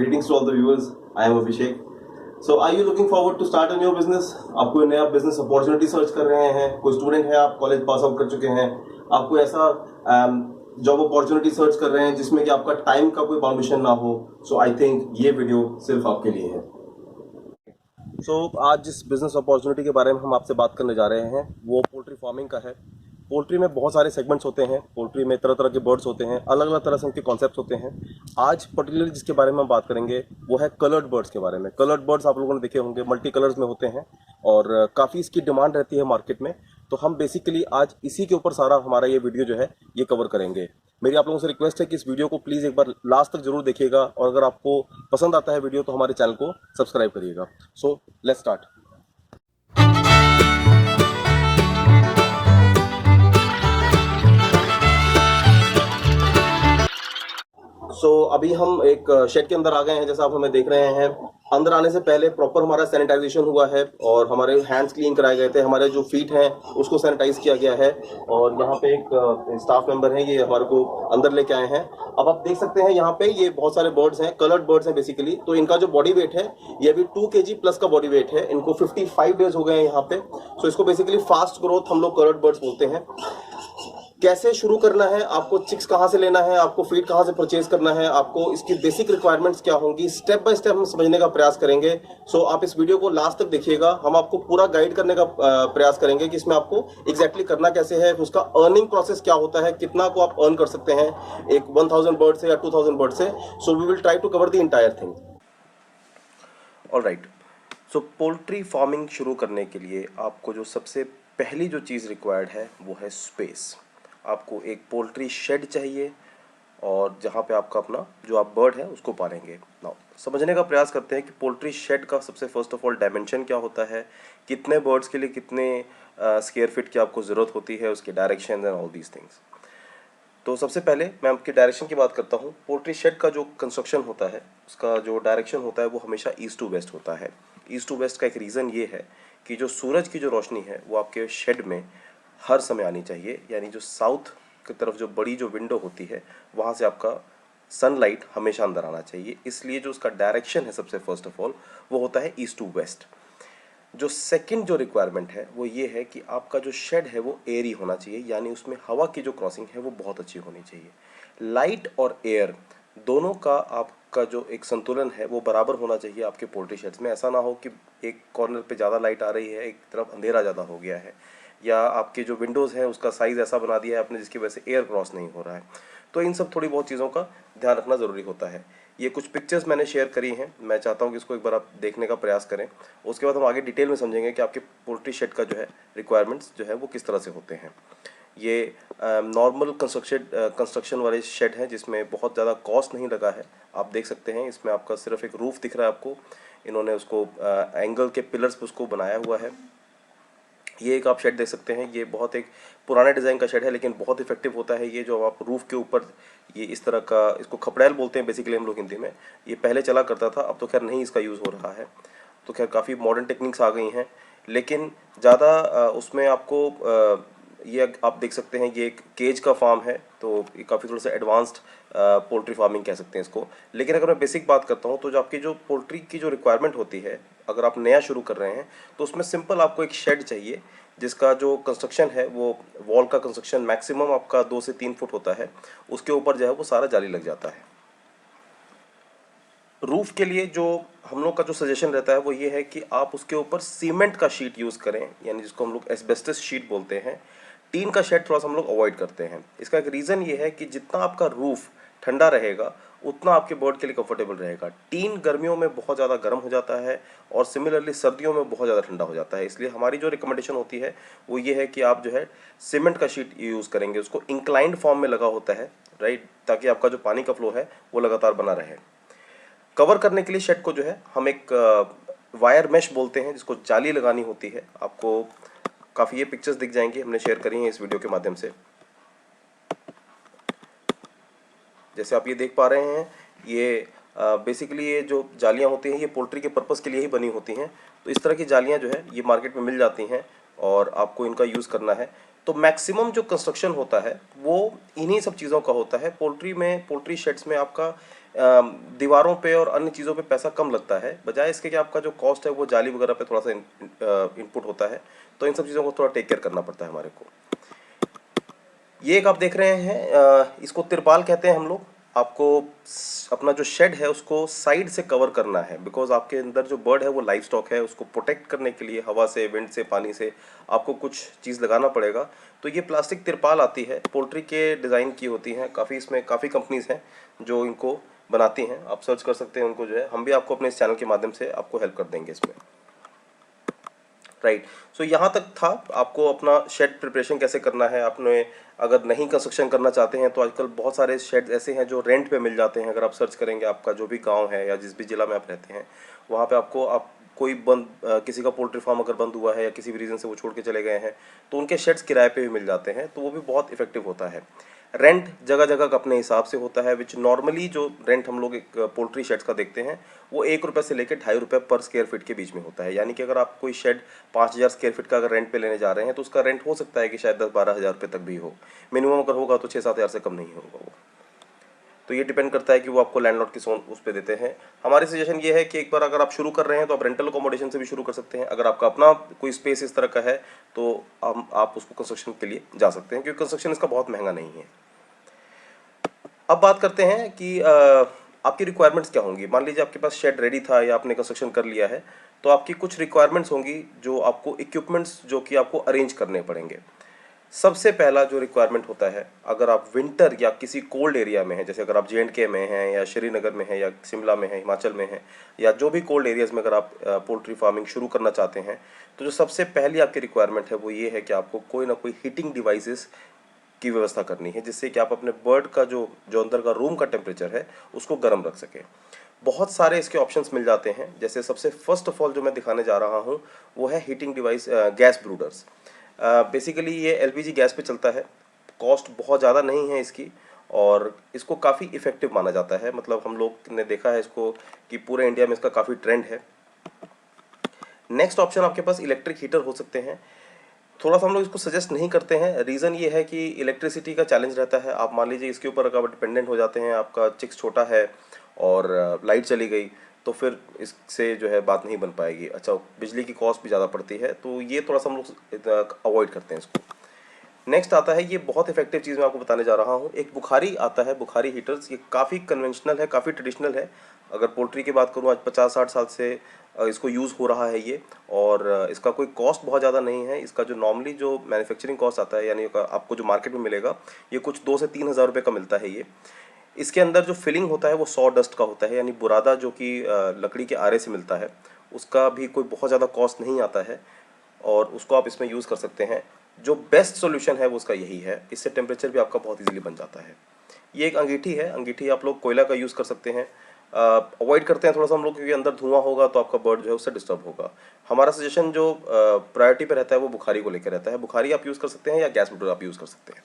Greetings to all the viewers. I am Abhishek. So, are you looking forward to start a new business? आप कोई नया business opportunity search कर रहे हैं, कोई स्टूडेंट है, आप कॉलेज पास आउट कर चुके हैं, आप कोई ऐसा जॉब अपॉर्चुनिटी सर्च कर रहे हैं जिसमें कि आपका टाइम का कोई बाउंडेशन ना हो, सो आई थिंक ये वीडियो सिर्फ आपके लिए है। आज जिस बिजनेस अपॉर्चुनिटी के बारे में हम आपसे बात करने जा रहे हैं वो पोल्ट्री फार्मिंग का है। पोल्ट्री में बहुत सारे सेगमेंट्स होते हैं, पोल्ट्री में तरह तरह के बर्ड्स होते हैं, अलग अलग तरह से उनके कॉन्सेप्ट्स होते हैं। आज पर्टिकुलरली जिसके बारे में हम बात करेंगे वो है कलर्ड बर्ड्स के बारे में। कलर्ड बर्ड्स आप लोगों ने देखे होंगे, मल्टी कलर्स में होते हैं और काफ़ी इसकी डिमांड रहती है मार्केट में। तो हम बेसिकली आज इसी के ऊपर सारा हमारा ये वीडियो जो है ये कवर करेंगे। मेरी आप लोगों से रिक्वेस्ट है कि इस वीडियो को प्लीज़ एक बार लास्ट तक जरूर देखिएगा और अगर आपको पसंद आता है वीडियो तो हमारे चैनल को सब्सक्राइब करिएगा। So let's start. अभी हम एक शेड के अंदर आ गए हैं, जैसा आप हमें देख रहे हैं। अंदर आने से पहले प्रॉपर हमारा सैनिटाइजेशन हुआ है और हमारे हैंड्स क्लीन कराए गए थे, हमारे जो फीट हैं उसको सैनिटाइज किया गया है और यहाँ पे एक स्टाफ मेंबर हैं, ये हमारे को अंदर लेके आए हैं। अब आप देख सकते हैं यहाँ पे ये बहुत सारे बर्ड्स हैं, कलर्ड बर्ड्स हैं बेसिकली। तो इनका जो बॉडी वेट है ये अभी 2 kg प्लस का बॉडी वेट है। इनको 55 डेज हो गए हैं यहाँ पे। सो इसको बेसिकली फास्ट ग्रोथ हम लोग कलर्ड बर्ड्स बोलते हैं। कैसे शुरू करना है, आपको चिक्स कहाँ से लेना है, आपको फीड कहाँ से परचेज करना है, आपको इसकी बेसिक रिक्वायरमेंट्स क्या होंगी, स्टेप बाय स्टेप हम समझने का प्रयास करेंगे। आप इस वीडियो को लास्ट तक देखिएगा। हम आपको पूरा गाइड करने का प्रयास करेंगे कि इसमें आपको एग्जैक्टली करना कैसे है, उसका अर्निंग प्रोसेस क्या होता है, कितना को आप अर्न कर सकते हैं एक 1000 बर्ड से या 2000 बर्ड से। So we will try to cover the entire thing. Alright, so poultry farming शुरू करने के लिए आपको जो सबसे पहली जो चीज़ रिक्वायर्ड है वो है स्पेस। आपको एक पोल्ट्री शेड चाहिए और जहाँ पे आपका अपना जो आप बर्ड है उसको पालेंगे। नाउ समझने का प्रयास करते हैं कि पोल्ट्री शेड का सबसे फर्स्ट ऑफ ऑल डायमेंशन क्या होता है, कितने बर्ड्स के लिए कितने स्क्वायर फीट की आपको ज़रूरत होती है, उसके direction and all these things. तो सबसे पहले मैं आपके डायरेक्शन की बात करता हूँ। पोल्ट्री शेड का जो कंस्ट्रक्शन होता है उसका जो डायरेक्शन होता है वो हमेशा ईस्ट टू वेस्ट होता है। ईस्ट टू वेस्ट का एक रीज़न ये है कि जो सूरज की जो रोशनी है वो आपके शेड में हर समय आनी चाहिए, यानी जो साउथ की तरफ जो बड़ी जो विंडो होती है वहाँ से आपका सनलाइट हमेशा अंदर आना चाहिए। इसलिए जो उसका डायरेक्शन है सबसे फर्स्ट ऑफ ऑल वो होता है ईस्ट टू वेस्ट। जो सेकंड जो रिक्वायरमेंट है वो ये है कि आपका जो शेड है वो एयरी होना चाहिए, यानी उसमें हवा की जो क्रॉसिंग है वो बहुत अच्छी होनी चाहिए। लाइट और एयर दोनों का आपका जो एक संतुलन है वो बराबर होना चाहिए आपके पोल्ट्री शेड्स में। ऐसा ना हो कि एक कॉर्नर पे ज़्यादा लाइट आ रही है, एक तरफ अंधेरा ज़्यादा हो गया है, या आपके जो विंडोज़ हैं उसका साइज़ ऐसा बना दिया है आपने जिसकी वजह से एयर क्रॉस नहीं हो रहा है। तो इन सब थोड़ी बहुत चीज़ों का ध्यान रखना ज़रूरी होता है। ये कुछ पिक्चर्स मैंने शेयर करी हैं, मैं चाहता हूँ कि इसको एक बार आप देखने का प्रयास करें। उसके बाद हम आगे डिटेल में समझेंगे कि आपके पोल्ट्री शेड का जो है रिक्वायरमेंट्स जो है वो किस तरह से होते हैं। ये नॉर्मल कंस्ट्रक्शन वाले शेड हैं जिसमें बहुत ज़्यादा कॉस्ट नहीं लगा है। आप देख सकते हैं इसमें आपका सिर्फ एक रूफ़ दिख रहा है आपको, इन्होंने उसको एंगल के पिलर्स पर उसको बनाया हुआ है। ये एक आप शेड देख सकते हैं, ये बहुत एक पुराने डिज़ाइन का शेड है लेकिन बहुत इफेक्टिव होता है। ये जो आप रूफ़ के ऊपर ये इस तरह का, इसको खपड़ैल बोलते हैं बेसिकली हम लोग हिंदी में। ये पहले चला करता था, अब तो खैर नहीं इसका यूज़ हो रहा है। तो खैर काफ़ी मॉडर्न टेक्निक्स आ गई हैं, लेकिन ज़्यादा उसमें आपको ये आप देख सकते हैं ये एक केज का फार्म है, तो ये काफ़ी थोड़ा सा एडवांस्ड पोल्ट्री फार्मिंग कह सकते हैं इसको। लेकिन अगर मैं बेसिक बात करता हूँ तो जो आपकी जो पोल्ट्री की जो रिक्वायरमेंट होती है, अगर आप नया शुरू कर रहे हैं तो उसमें सिंपल आपको एक शेड चाहिए जिसका जो कंस्ट्रक्शन है वो वॉल का कंस्ट्रक्शन मैक्सिमम आपका 2 से 3 फुट होता है। उसके ऊपर जो है वो सारा जाली लग जाता है। रूफ़ के लिए जो हम लोग का जो सजेशन रहता है वो ये है कि आप उसके ऊपर सीमेंट का शीट यूज़ करें, यानी जिसको हम लोग एस्बेस्टस शीट बोलते हैं। टीन का शेड थोड़ा सा हम लोग अवॉइड करते हैं। इसका एक रीज़न ये है कि जितना आपका रूफ़ ठंडा रहेगा उतना आपके बर्ड के लिए कंफर्टेबल रहेगा। टीन गर्मियों में बहुत ज़्यादा गर्म हो जाता है और सिमिलरली सर्दियों में बहुत ज़्यादा ठंडा हो जाता है। इसलिए हमारी जो रिकमेंडेशन होती है वो ये है कि आप जो है सीमेंट का शीट यूज़ करेंगे। उसको इंक्लाइंड फॉर्म में लगा होता है, राइट, ताकि आपका जो पानी का फ्लो है वो लगातार बना रहे। कवर करने के लिए शेड को जो है हम एक वायर मेश बोलते हैं, जिसको जाली लगानी होती है। आपको काफ़ी ये पिक्चर्स दिख जाएंगी, हमने शेयर करी हैं इस वीडियो के माध्यम से। जैसे आप ये देख पा रहे हैं, ये बेसिकली ये जो जालियाँ होती हैं ये पोल्ट्री के पर्पज़ के लिए ही बनी होती हैं। तो इस तरह की जालियाँ जो है ये मार्केट में मिल जाती हैं और आपको इनका यूज़ करना है। तो मैक्सिमम जो कंस्ट्रक्शन होता है वो इन्हीं सब चीज़ों का होता है। पोल्ट्री शेड्स में आपका दीवारों पे और अन्य चीज़ों पे पैसा कम लगता है, बजाय इसके कि आपका जो कॉस्ट है वो जाली वगैरह पे थोड़ा सा इनपुट होता है। तो इन सब चीज़ों को थोड़ा टेक केयर करना पड़ता है हमारे को। ये एक आप देख रहे हैं, इसको तिरपाल कहते हैं हम लोग। आपको अपना जो शेड है उसको साइड से कवर करना है, बिकॉज आपके अंदर जो बर्ड है वो लाइव स्टॉक है, उसको प्रोटेक्ट करने के लिए हवा से, विंड से, पानी से आपको कुछ चीज़ लगाना पड़ेगा। तो ये प्लास्टिक तिरपाल आती है, पोल्ट्री के डिज़ाइन की होती हैं, काफ़ी इसमें काफ़ी कंपनीज हैं जो इनको बनाती हैं। आप सर्च कर सकते हैं उनको, जो है हम भी आपको अपने इस चैनल के माध्यम से आपको हेल्प कर देंगे इसमें। राइट, सो यहाँ तक था आपको अपना शेड प्रिपरेशन कैसे करना है। आपने अगर नहीं कंस्ट्रक्शन करना चाहते हैं तो आजकल बहुत सारे शेड ऐसे हैं जो रेंट पे मिल जाते हैं। अगर आप सर्च करेंगे, आपका जो भी गांव है या जिस भी जिला में आप रहते हैं वहाँ पे आपको आप कोई किसी का पोल्ट्री फार्म अगर बंद हुआ है या किसी भी रीज़न से वो छोड़ के चले गए हैं तो उनके शेड्स किराए पे भी मिल जाते हैं, तो वो भी बहुत इफेक्टिव होता है। रेंट जगह जगह का अपने हिसाब से होता है, विच नॉर्मली जो रेंट हम लोग एक पोल्ट्री शेड्स का देखते हैं वो 1 रुपये से लेकर 2.5 रुपये पर स्क्वायर फीट के बीच में होता है। यानी कि अगर आप कोई शेड 5,000 स्क्वायर फीट का अगर रेंट पे लेने जा रहे हैं तो उसका रेंट हो सकता है कि शायद 10-12 हज़ार रुपये तक भी हो। मिनिमम अगर होगा तो 6-7 हज़ार से कम नहीं होगा वो। तो ये डिपेंड करता है कि वो आपको लैंडलॉर्ड किस उस पे देते हैं। हमारी सजेशन ये है कि एक बार अगर आप शुरू कर रहे हैं तो आप रेंटल अकोमोडेशन से भी शुरू कर सकते हैं। अगर आपका अपना कोई स्पेस इस तरह का है तो आप उसको कंस्ट्रक्शन के लिए जा सकते हैं, क्योंकि कंस्ट्रक्शन इसका बहुत महंगा नहीं है। अब बात करते हैं कि आपकी रिक्वायरमेंट्स क्या होंगी। मान लीजिए आपके पास शेड रेडी था या आपने कंस्ट्रक्शन कर लिया है, तो आपकी कुछ रिक्वायरमेंट्स होंगी जो आपको इक्विपमेंट्स जो कि आपको अरेंज करने पड़ेंगे। सबसे पहला जो रिक्वायरमेंट होता है, अगर आप विंटर या किसी कोल्ड एरिया में हैं, जैसे अगर आप J&K में हैं या श्रीनगर में हैं या शिमला में हैं, हिमाचल में हैं, या जो भी कोल्ड एरियाज़ में अगर आप पोल्ट्री फार्मिंग शुरू करना चाहते हैं, तो जो सबसे पहली आपकी रिक्वायरमेंट है वो ये है कि आपको कोई ना कोई हीटिंग डिवाइसेस की व्यवस्था करनी है, जिससे कि आप अपने बर्ड का जो जो अंदर का रूम का टेम्परेचर है उसको गर्म रख सकें। बहुत सारे इसके ऑप्शंस मिल जाते हैं। जैसे सबसे फर्स्ट ऑफ ऑल जो मैं दिखाने जा रहा हूँ वो है हीटिंग डिवाइस, गैस ब्रूडर्स। बेसिकली ये एलपीजी गैस पे चलता है, कॉस्ट बहुत ज़्यादा नहीं है इसकी, और इसको काफ़ी इफ़ेक्टिव माना जाता है। मतलब हम लोग ने देखा है इसको कि पूरे इंडिया में इसका काफ़ी ट्रेंड है। नेक्स्ट ऑप्शन आपके पास इलेक्ट्रिक हीटर हो सकते हैं। थोड़ा सा हम लोग इसको सजेस्ट नहीं करते हैं, रीज़न ये है कि इलेक्ट्रिसिटी का चैलेंज रहता है। आप मान लीजिए इसके ऊपर अगर डिपेंडेंट हो जाते हैं, आपका चिक्स छोटा है और लाइट चली गई, तो फिर इससे जो है बात नहीं बन पाएगी। अच्छा, बिजली की कॉस्ट भी ज़्यादा पड़ती है, तो ये थोड़ा सा हम लोग अवॉइड करते हैं इसको। नेक्स्ट आता है, ये बहुत इफेक्टिव चीज़ मैं आपको बताने जा रहा हूँ, एक बुखारी आता है, बुखारी हीटर्स। ये काफ़ी कन्वेंशनल है, काफ़ी ट्रेडिशनल है। अगर पोल्ट्री की बात करूँ, आज 50-60 साल से इसको यूज़ हो रहा है ये, और इसका कोई कॉस्ट बहुत ज़्यादा नहीं है। इसका जो नॉर्मली जो मैन्युफैक्चरिंग कॉस्ट आता है, यानी आपको जो मार्केट में मिलेगा, ये कुछ 2 से 3 हज़ार रुपये का मिलता है ये। इसके अंदर जो फिलिंग होता है वो सॉ डस्ट का होता है, यानी बुरादा जो कि लकड़ी के आरे से मिलता है, उसका भी कोई बहुत ज़्यादा कॉस्ट नहीं आता है, और उसको आप इसमें यूज़ कर सकते हैं। जो बेस्ट सॉल्यूशन है वो उसका यही है, इससे टेम्परेचर भी आपका बहुत इजीली बन जाता है। ये एक अंगीठी है, अंगीठी आप लोग कोयला का यूज़ कर सकते हैं। अवॉइड करते हैं थोड़ा सा हम लोग, क्योंकि अंदर धुआं होगा तो आपका बर्ड जो है उससे डिस्टर्ब होगा। हमारा सजेशन जो प्रायोरिटी पे रहता है वो बुखारी को लेकर रहता है। बुखारी आप यूज़ कर सकते हैं या गैस मोटर आप यूज़ कर सकते हैं।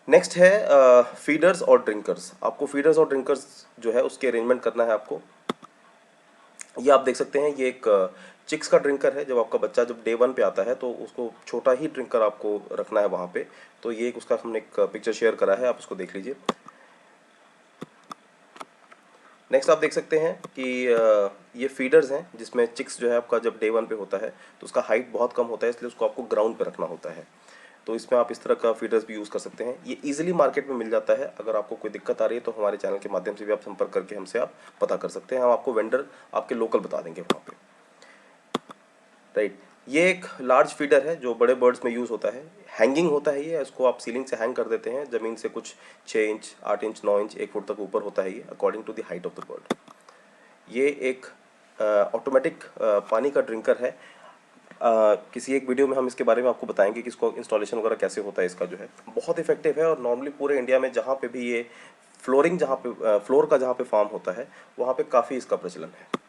नेक्स्ट है फीडर्स और ड्रिंकर्स। आपको फीडर्स और ड्रिंकर्स जो है उसके अरेंजमेंट करना है आपको। ये आप देख सकते हैं, ये एक चिक्स का ड्रिंकर है। जब आपका बच्चा जब डे 1 पे आता है तो उसको छोटा ही ड्रिंकर आपको रखना है वहाँ पे। तो ये एक उसका हमने एक पिक्चर शेयर करा है, आप उसको देख लीजिए। नेक्स्ट आप देख सकते हैं कि ये फीडर्स हैं, जिसमें चिक्स जो है आपका जब डे 1 पे होता है तो उसका हाइट बहुत कम होता है, इसलिए उसको आपको ग्राउंड पे रखना होता है। तो इसमें आप इस तरह का फीडर्स भी यूज़ कर सकते हैं। ये इजीली मार्केट में मिल जाता है। अगर आपको कोई दिक्कत आ रही है तो हमारे चैनल के माध्यम से भी आप संपर्क करके हमसे आप पता कर सकते हैं। हम आपको वेंडर आपके लोकल बता देंगे वहाँ पे। राइट, ये एक लार्ज फीडर है जो बड़े बर्ड्स में यूज़ होता है। हैंगिंग होता है ये, इसको आप सीलिंग से हैंग कर देते हैं, ज़मीन से कुछ 6 इंच, 8 इंच, 9 इंच, 1 फुट तक ऊपर होता है ये, according to the height of the bird. ये एक ऑटोमेटिक पानी का ड्रिंकर है। किसी एक वीडियो में हम इसके बारे में आपको बताएंगे कि इसको इंस्टॉलेशन वगैरह कैसे होता है। इसका जो है बहुत इफेक्टिव है, और नॉर्मली पूरे इंडिया में जहाँ पे भी ये फ्लोरिंग, जहाँ पे फ्लोर का जहाँ पे फार्म होता है वहाँ पे काफ़ी इसका प्रचलन है।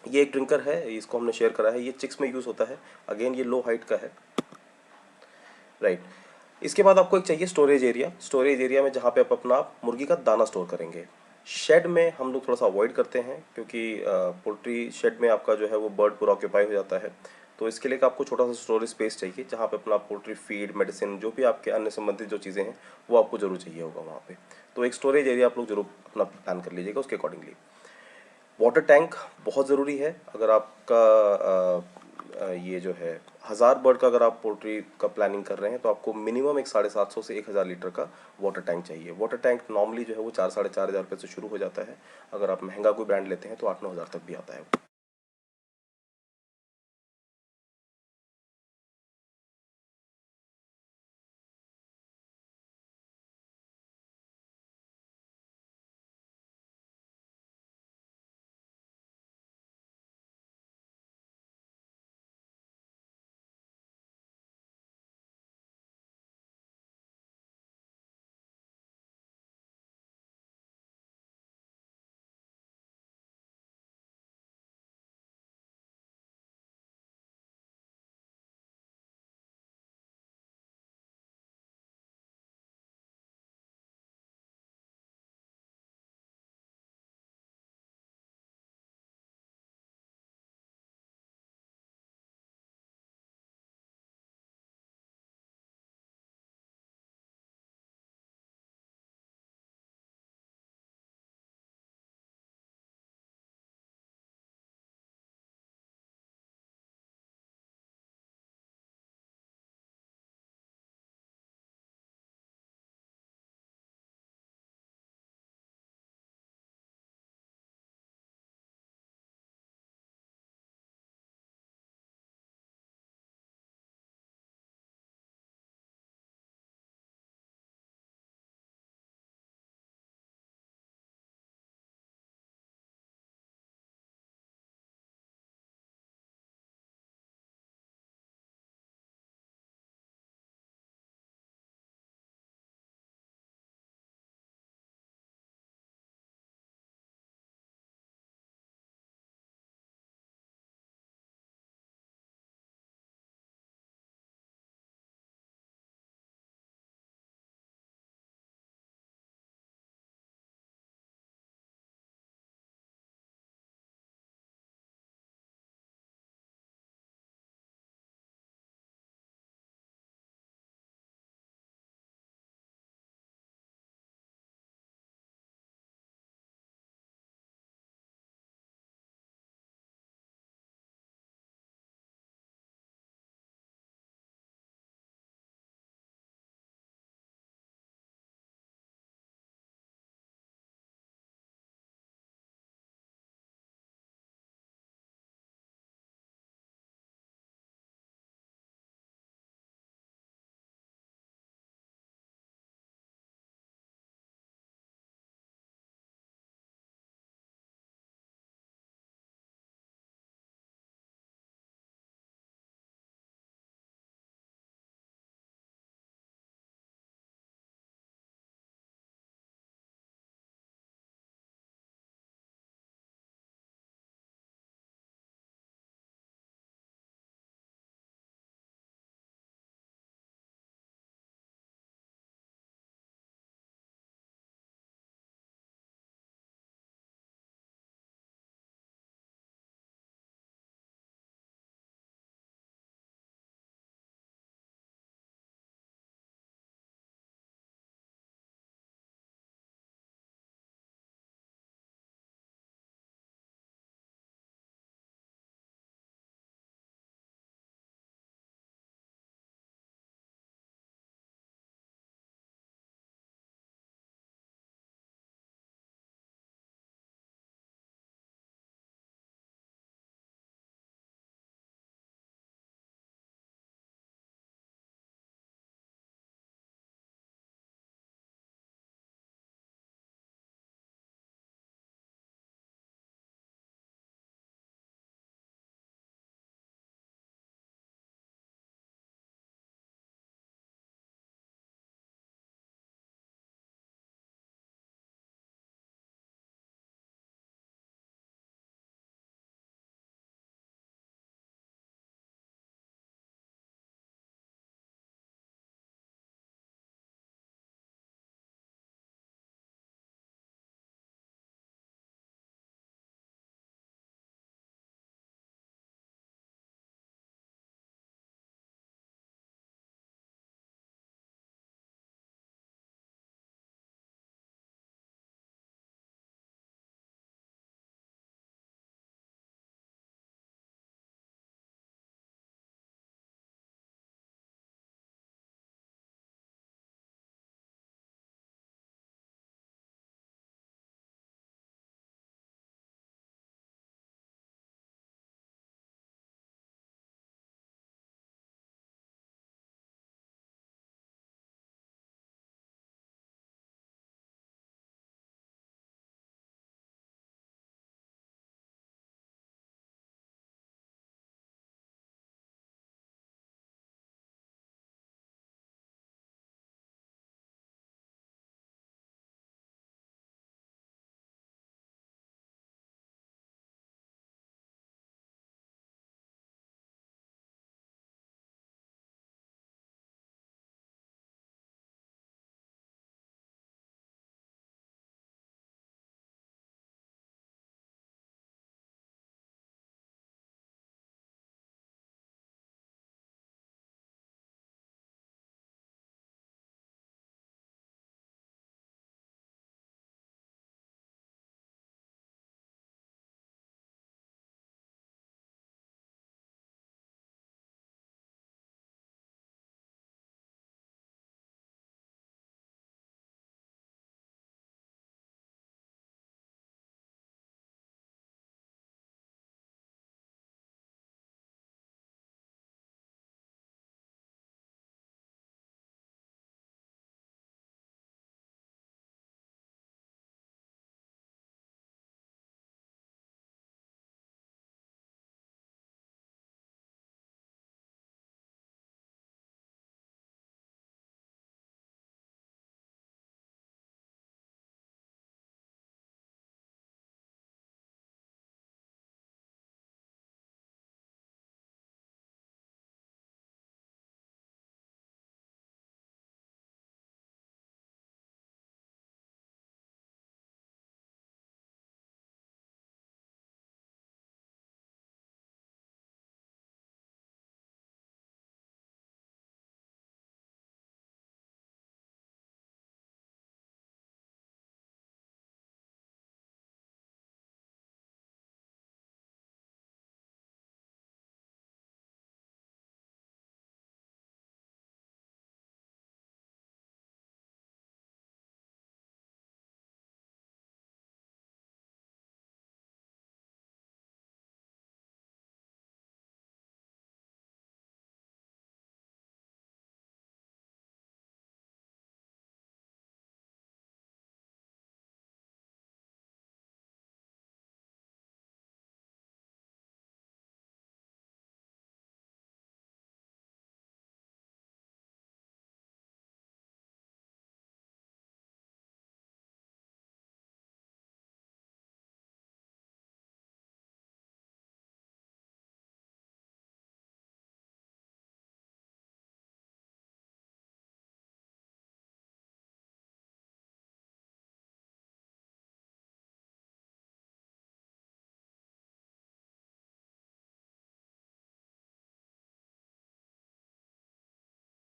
ये एक ड्रिंकर है, इसको हमने शेयर करा है, ये चिक्स में यूज़ होता है। अगेन ये लो हाइट का है। राइट, इसके बाद आपको एक चाहिए स्टोरेज एरिया। स्टोरेज एरिया में जहाँ पे आप अपना मुर्गी का दाना स्टोर करेंगे। शेड में हम लोग थोड़ा सा अवॉइड करते हैं, क्योंकि पोल्ट्री शेड में आपका जो है वो बर्ड पूरा ऑक्यूपाई हो जाता है। तो इसके लिए आपको छोटा सा स्टोरेज स्पेस चाहिए जहाँ पे अपना पोल्ट्री फीड, मेडिसिन, जो भी आपके अन्य संबंधित जो चीज़ें हैं वो आपको जरूर चाहिए होगा वहाँ पे। तो एक स्टोरेज एरिया आप लोग जरूर अपना प्लान कर लीजिएगा उसके अकॉर्डिंगली। वाटर टैंक बहुत ज़रूरी है। अगर आपका ये जो है 1000 बर्ड का अगर आप पोल्ट्री का प्लानिंग कर रहे हैं तो आपको मिनिमम एक 750 से 1000 लीटर का वाटर टैंक चाहिए। वाटर टैंक नॉर्मली जो है वो 4 साढ़े 4 हज़ार रुपये से शुरू हो जाता है। अगर आप महंगा कोई ब्रांड लेते हैं तो 8-9 हज़ार तक भी आता है।